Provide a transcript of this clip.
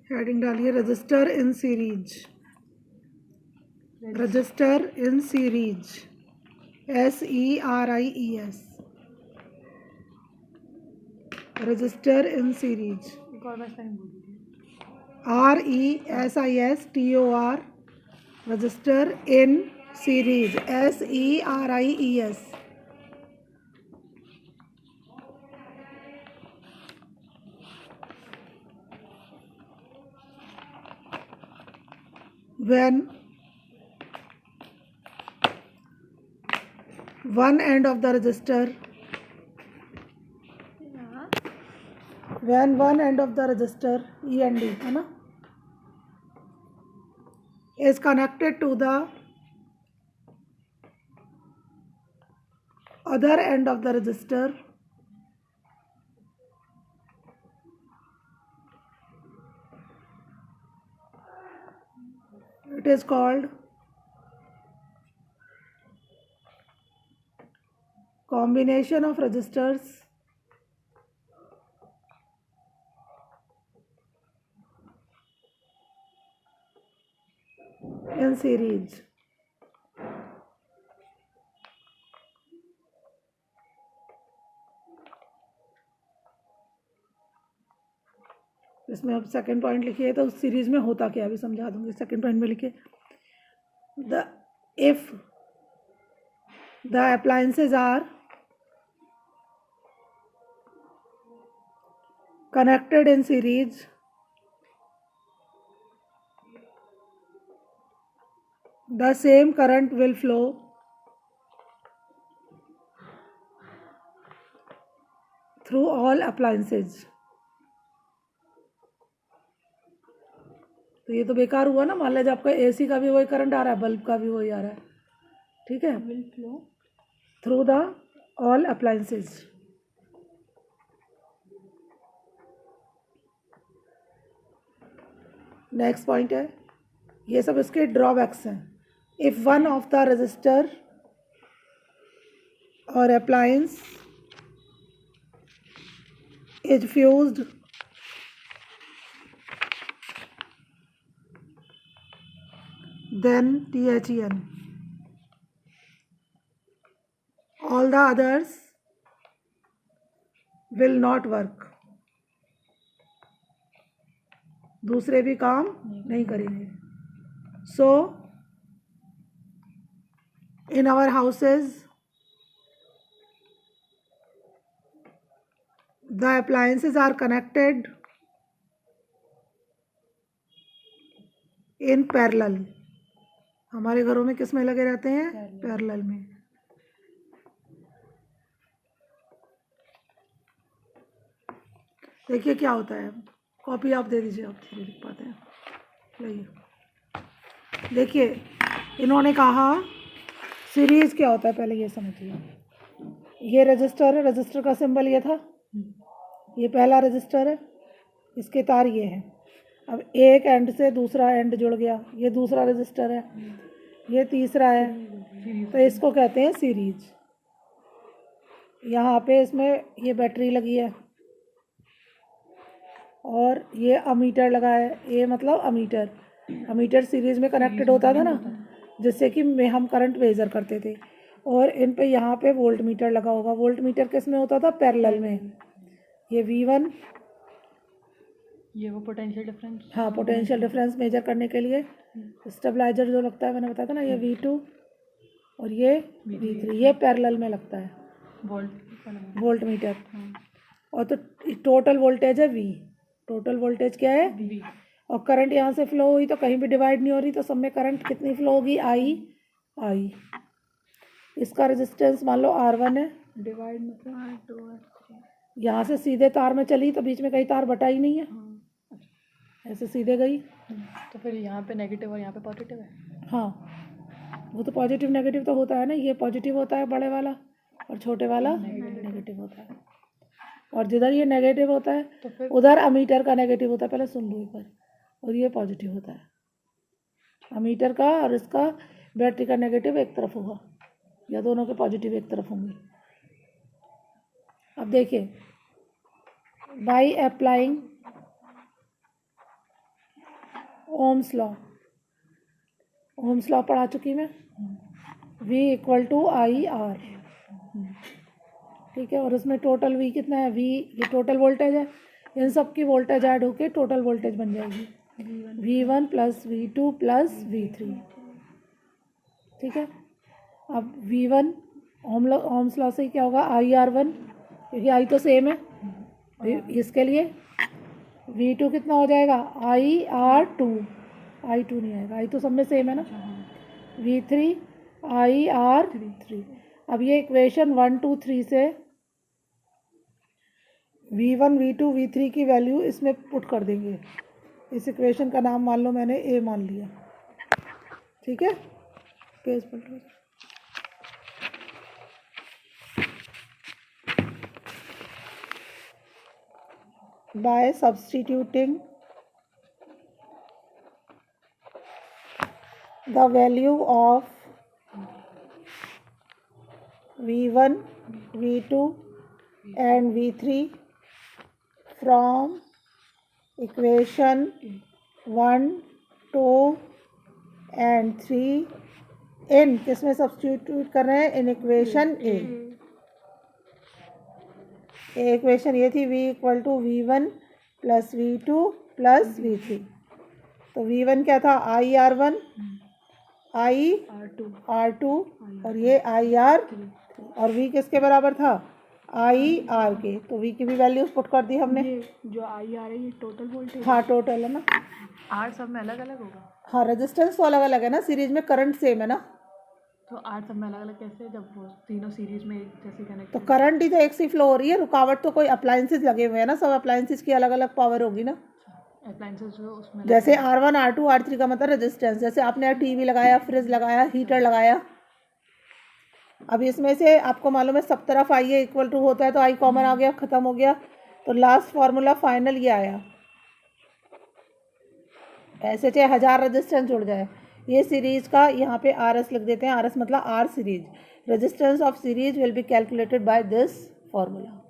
Heading डालिए register in series, register in series, SERIES, register in series, RESISTOR, register in series, SERIES. When one end of the register, when one end of the register END है ना, is connected to the other end of the register, it is called combination of registers in series. इसमें अब second point लिखिए तो उस series में होता क्या अभी समझा दूंगी। सेकंड पॉइंट में लिखिए if the appliances are connected in series, the same current will flow through all appliances. तो ये तो बेकार हुआ ना। मान लीजिए आपका AC का भी वही करंट आ रहा है, बल्ब का भी वही आ रहा है, ठीक है, will flow through the all appliances. Next point है, ये सब इसके ड्रॉबैक्स हैं। If one of the register और appliance is fused then THEN, all the others will not work, दूसरे भी काम नहीं करेंगे। So in our houses the appliances are connected in parallel. हमारे घरों में किस में लगे रहते हैं? पैरेलल में। देखिए क्या होता है, कॉपी आप दे दीजिए, आप नहीं लिख पाते हैं, लाइए। देखिए इन्होंने कहा सीरीज क्या होता है, पहले ये समझिए। ये रजिस्टर है, रजिस्टर का सिंबल ये था, ये पहला रजिस्टर है, इसके तार ये हैं। अब एक एंड से दूसरा एंड जुड़ गया, ये दूसरा रजिस्टर है, ये तीसरा है, तो इसको कहते हैं सीरीज। यहाँ पे इसमें ये बैटरी लगी है और ये अमीटर लगा है, ये मतलब अमीटर, अमीटर सीरीज में कनेक्टेड होता था ना, जिससे कि हम करंट मेजर करते थे। और इन पे यहाँ पे वोल्ट मीटर लगा होगा। वोल्ट मीटर किस में होता था? पैरेलल में। ये V1, ये वो पोटेंशियल डिफरेंस, हाँ पोटेंशियल डिफरेंस मेजर करने के लिए स्टेबलाइजर जो लगता है, मैंने बताया था ना, ये V2 और ये V3, ये पैरेलल में लगता है वोल्ट मीटर। और तो टोटल वोल्टेज है V, टोटल वोल्टेज क्या है? V। और करंट यहाँ से फ्लो हुई तो कहीं भी डिवाइड नहीं हो रही, तो सब में करंट कितनी फ्लो होगी? I। इसका रेजिस्टेंस मान लो R1 है, डिवाइड मतलब R2 यहाँ से सीधे तार में चली तो बीच में कहीं तार बटा ही नहीं है, ऐसे सीधे गई, तो फिर यहाँ पे नेगेटिव और यहाँ पे पॉजिटिव है। हाँ वो तो पॉजिटिव नेगेटिव तो होता है ना, ये पॉजिटिव होता है बड़े वाला और छोटे वाला नेगेटिव होता है। और जिधर ये नेगेटिव होता है तो फिर उधर अमीटर का नेगेटिव होता है, पहले सुन लो एक बार, और ये पॉजिटिव होता है। अमीटर का और इसका बैटरी का नेगेटिव एक तरफ होगा या दोनों के पॉजिटिव एक तरफ होंगे। अब देखिए, by applying Ohm's law, Ohm's law पढ़ा चुकी मैं, V equal to I R, ठीक है। और उसमें टोटल V कितना है, V ये टोटल वोल्टेज है, इन सब की वोल्टेज ऐड होके टोटल वोल्टेज बन जाएगी V1 plus V2 plus V3, ठीक है। अब V1 ओम्स लॉ से क्या होगा, IR1, क्योंकि I तो सेम है, इसके लिए V2 कितना हो जाएगा, IR2, I2 नहीं आएगा, I तो सब में सेम है ना, V3 IR3। अब ये इक्वेशन 1 2 3 से V1 V2 V3 की वैल्यू इसमें पुट कर देंगे। इस इक्वेशन का नाम मान लो मैंने A मान लिया, ठीक है। पेज पलटो, by substituting the value of V1, V2 and V3 from equation 1, 2 and 3 in किसमें सब्स्टिट्यूट कर रहे हैं, इन इक्वेशन A। इक्वेशन ये थी V equal to V1 plus V2 plus V3, तो V1 क्या था, IR1 IR2 और ये IR, और V किसके बराबर था, IR के, तो V की भी वैल्यूज पुट कर दी हमने। ये जो IR है ये टोटल वोल्टेज, हाँ टोटल है ना, R सब में अलग अलग होगा। हाँ रेजिस्टेंस तो अलग अलग है ना, सीरीज में करंट सेम है ना, तो R सब में अलग अलग कैसे, जब वो तीनों सीरीज में एक जैसे कनेक्ट, तो करंट ही तो एक सी फ्लो हो रही है, रुकावट तो कोई अप्लायंसेस लगे हुए हैं ना, सब अप्लायंसेस की अलग अलग पावर होगी ना। अप्लायंसेस जो उसमें जैसे R1 R2 R3 का मतलब रेजिस्टेंस, जैसे आपने टीवी लगाया, फ्रिज लगाया, हीटर लगाया, अब इसमें से आपको मालूम है सब तरफ आई ए इक्वल टू होता है, तो आई कॉमन आ गया, खत्म हो गया, तो लास्ट फार्मूला फाइनल ये आया। ऐसे चाहे 1000 रेजिस्टेंस जुड़ जाए, ये सीरीज का यहाँ पे RS लिख देते हैं, RS मतलब R series, resistance of series will be calculated by this formula.